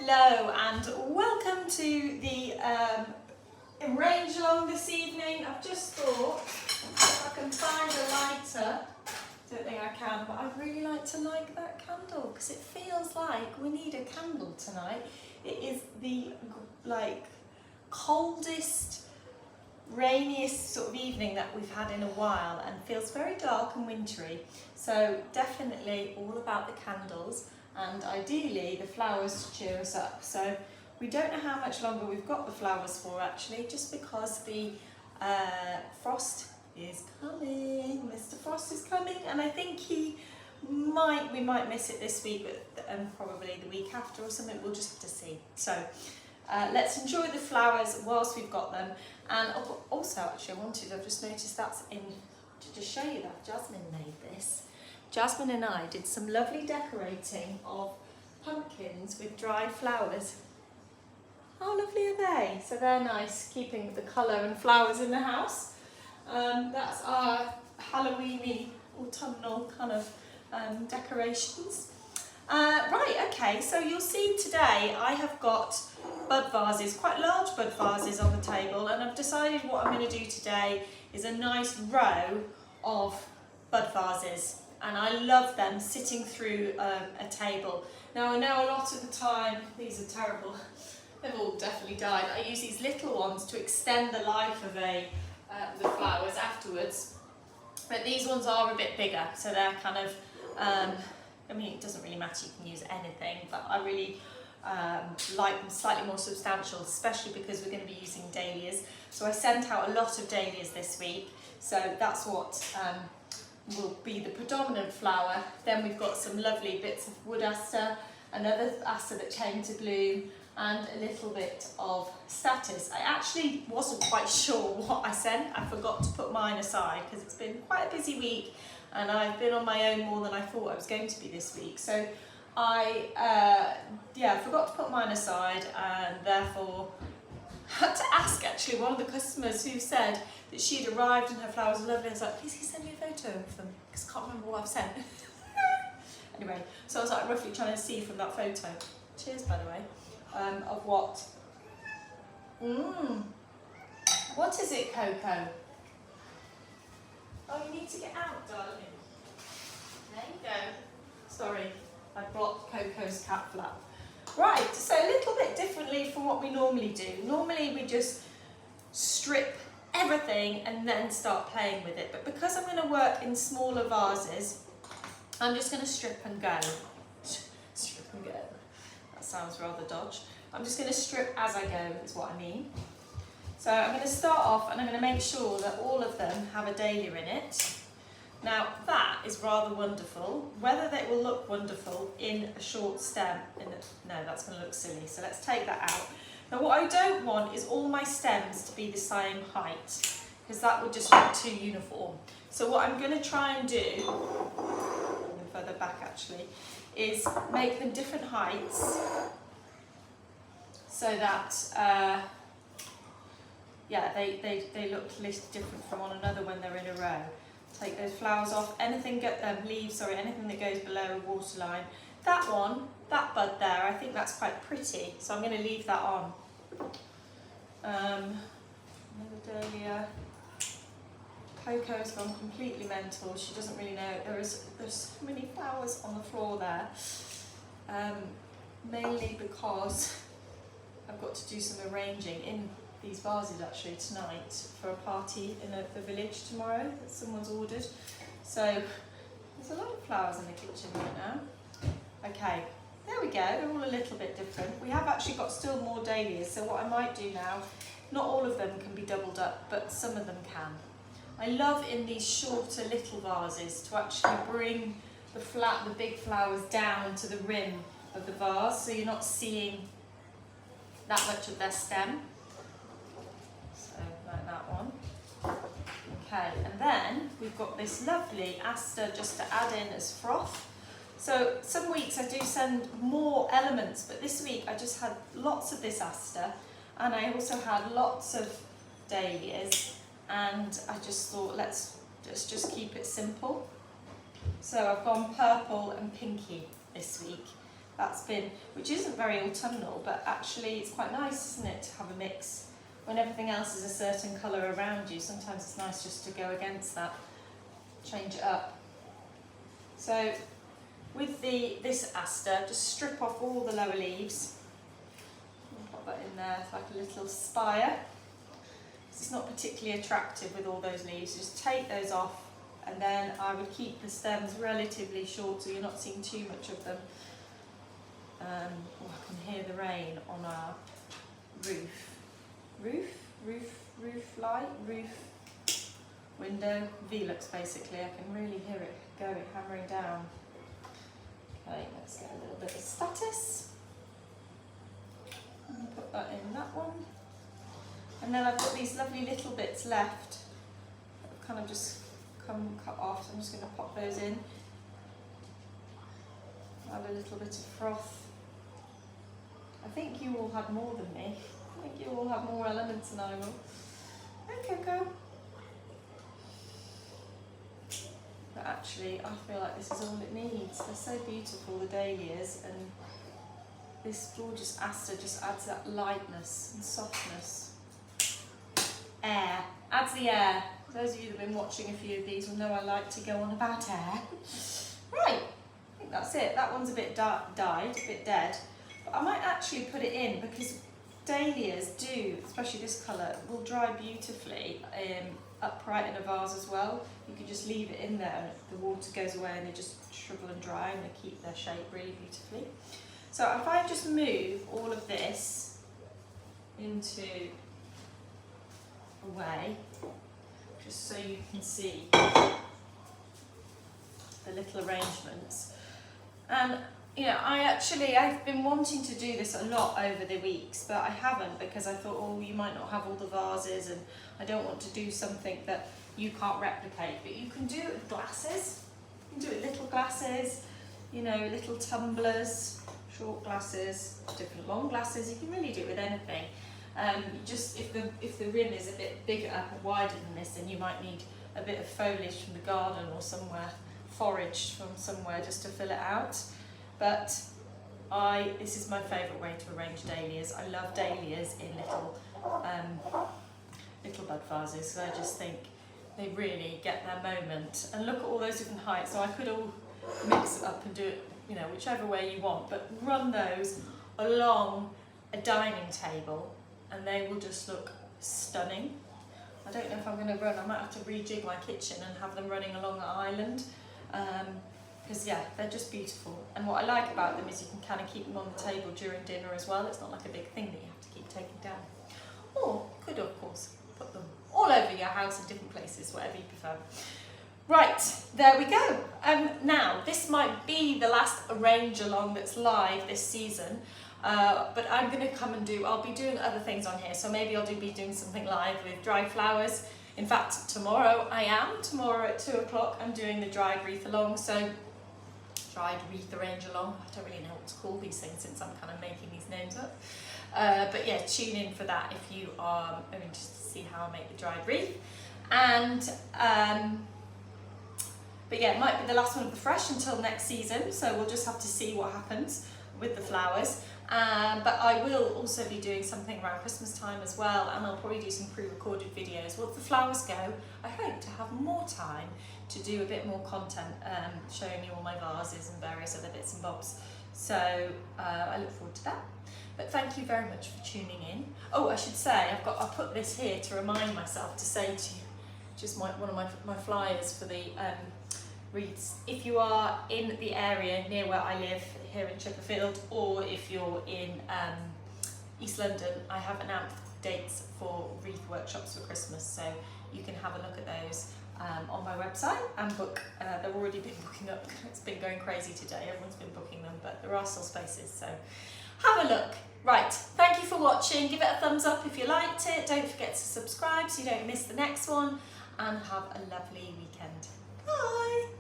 Hello and welcome to the range along this evening. I've just thought if I can find a lighter, don't think I can, but I'd really like to light that candle because it feels like we need a candle tonight. It is the coldest, rainiest sort of evening that we've had in a while and feels very dark and wintry. So definitely all about the candles. And ideally the flowers to cheer us up. So we don't know how much longer we've got the flowers for actually, just because the frost is coming. Mr. Frost is coming, and I think we might miss it this week, but probably the week after or something. We'll just have to see. So let's enjoy the flowers whilst we've got them. And also, actually, I've just noticed that's in, to just show you that Jasmine made this. Jasmine and I did some lovely decorating of pumpkins with dried flowers. How lovely are they? So they're nice, keeping the colour and flowers in the house. That's our Halloweeny, autumnal kind of decorations. Right, okay, so you'll see today I have got bud vases, quite large bud vases on the table, and I've decided what I'm going to do today is a nice row of bud vases. And I love them sitting through a table. Now I know a lot of the time, these are terrible, they've all definitely died. I use these little ones to extend the life of the flowers afterwards. But these ones are a bit bigger, so they're kind of, I mean it doesn't really matter, you can use anything, but I really like them slightly more substantial, especially because we're going to be using dahlias. So I sent out a lot of dahlias this week, so that's what will be the predominant flower. Then we've got some lovely bits of wood aster, another aster that came to bloom, and a little bit of statice. I actually wasn't quite sure what I sent. I forgot to put mine aside because it's been quite a busy week and I've been on my own more than I thought I was going to be this week. So I forgot to put mine aside, and therefore had to ask actually one of the customers who said that she'd arrived and her flowers were lovely. I was like, please can you send me a photo of them because I can't remember what I've sent. Anyway, so I was like roughly trying to see from that photo, cheers by the way, of what. What is it, Coco? Oh, you need to get out, darling. There you go. Sorry, I blocked Coco's cat flap. Right, so a little bit differently from what we normally do. Normally we just strip everything and then start playing with it. But because I'm going to work in smaller vases, I'm just going to strip and go. Strip and go. That sounds rather dodgy. I'm just going to strip as I go, is what I mean. So I'm going to start off and I'm going to make sure that all of them have a dahlia in it. Now that is rather wonderful. Whether they will look wonderful in a short stem, no, that's going to look silly. So let's take that out. Now what I don't want is all my stems to be the same height, because that would just look too uniform. So what I'm going to try and do, further back actually, is make them different heights so that they look a little different from one another when they're in a row. Take those flowers off, anything anything that goes below a waterline. That one, that bud there, I think that's quite pretty, so I'm going to leave that on. Another dahlia. Coco's gone completely mental, she doesn't really know. There's so many flowers on the floor there, mainly because I've got to do some arranging in these vases actually tonight for a party in the village tomorrow that someone's ordered. So there's a lot of flowers in the kitchen right now. Okay, there we go, they're all a little bit different. We have actually got still more dahlias, so what I might do now, not all of them can be doubled up, but some of them can. I love in these shorter little vases to actually bring the big flowers down to the rim of the vase, so you're not seeing that much of their stem. So like that one. Okay, and then we've got this lovely aster just to add in as froth. So some weeks I do send more elements, but this week I just had lots of this aster, and I also had lots of dahlias, and I just thought let's just keep it simple. So I've gone purple and pinky this week. which isn't very autumnal, but actually it's quite nice, isn't it, to have a mix. When everything else is a certain colour around you, sometimes it's nice just to go against that, change it up. So with this aster, just strip off all the lower leaves. Pop that in there, it's like a little spire. It's not particularly attractive with all those leaves, just take those off, and then I would keep the stems relatively short so you're not seeing too much of them. I can hear the rain on our roof window, Velux basically. I can really hear it going, hammering down. Okay, let's get a little bit of status. And put that in that one. And then I've got these lovely little bits left that have kind of just come cut off, so I'm just going to pop those in. Add a little bit of froth. I think you all have more than me. I think you all have more elements than I will. Okay, go. But actually, I feel like this is all it needs. They're so beautiful, the dahlias, and this gorgeous aster just adds that lightness and softness. Air. Adds the air. Those of you that have been watching a few of these will know I like to go on about air. Right, I think that's it. That one's a bit died, a bit dead. But I might actually put it in because dahlias do, especially this colour, will dry beautifully upright in a vase as well. You can just leave it in there and the water goes away and they just shrivel and dry and they keep their shape really beautifully. So if I just move all of this into away, just so you can see the little arrangements. And you know, I've been wanting to do this a lot over the weeks, but I haven't because I thought, oh, you might not have all the vases and I don't want to do something that you can't replicate. But you can do it with glasses. You can do it with little glasses, you know, little tumblers, short glasses, different long glasses. You can really do it with anything. Just if the rim is a bit bigger and wider than this, then you might need a bit of foliage from the garden or somewhere, forage from somewhere just to fill it out. But this is my favourite way to arrange dahlias. I love dahlias in little bud vases, so I just think they really get their moment. And look at all those different heights. So I could all mix it up and do it, you know, whichever way you want, but run those along a dining table and they will just look stunning. I don't know if I'm going to run, I might have to rejig my kitchen and have them running along the island. Because yeah, they're just beautiful. And what I like about them is you can kind of keep them on the table during dinner as well. It's not like a big thing that you have to keep taking down. Or could, of course, put them all over your house in different places, whatever you prefer. Right, there we go. Now, this might be the last arrange along that's live this season, but I'm going to come and I'll be doing other things on here. So maybe I'll be doing something live with dried flowers. In fact, tomorrow at 2 o'clock, I'm doing the dried wreath along. So dried wreath arrange along. I don't really know what to call these things since I'm kind of making these names up. But yeah, tune in for that if you are interested to see how I make the dried wreath. And but yeah, it might be the last one of the fresh until next season. So we'll just have to see what happens with the flowers. But I will also be doing something around Christmas time as well, and I'll probably do some pre-recorded videos. Once the flowers go, I hope to have more time to do a bit more content, showing you all my vases and various other bits and bobs. So I look forward to that. But thank you very much for tuning in. Oh, I should say, I put this here to remind myself to say to you, just one of my flyers for the wreaths. If you are in the area near where I live here in Chipperfield, or if you're in East London, I have announced dates for wreath workshops for Christmas, so you can have a look at those on my website and book. They've already been booking up. It's been going crazy today, everyone's been booking them, but there are still spaces, so have a look. Right, thank you for watching. Give it a thumbs up if you liked it. Don't forget to subscribe so you don't miss the next one, and have a lovely weekend. Bye!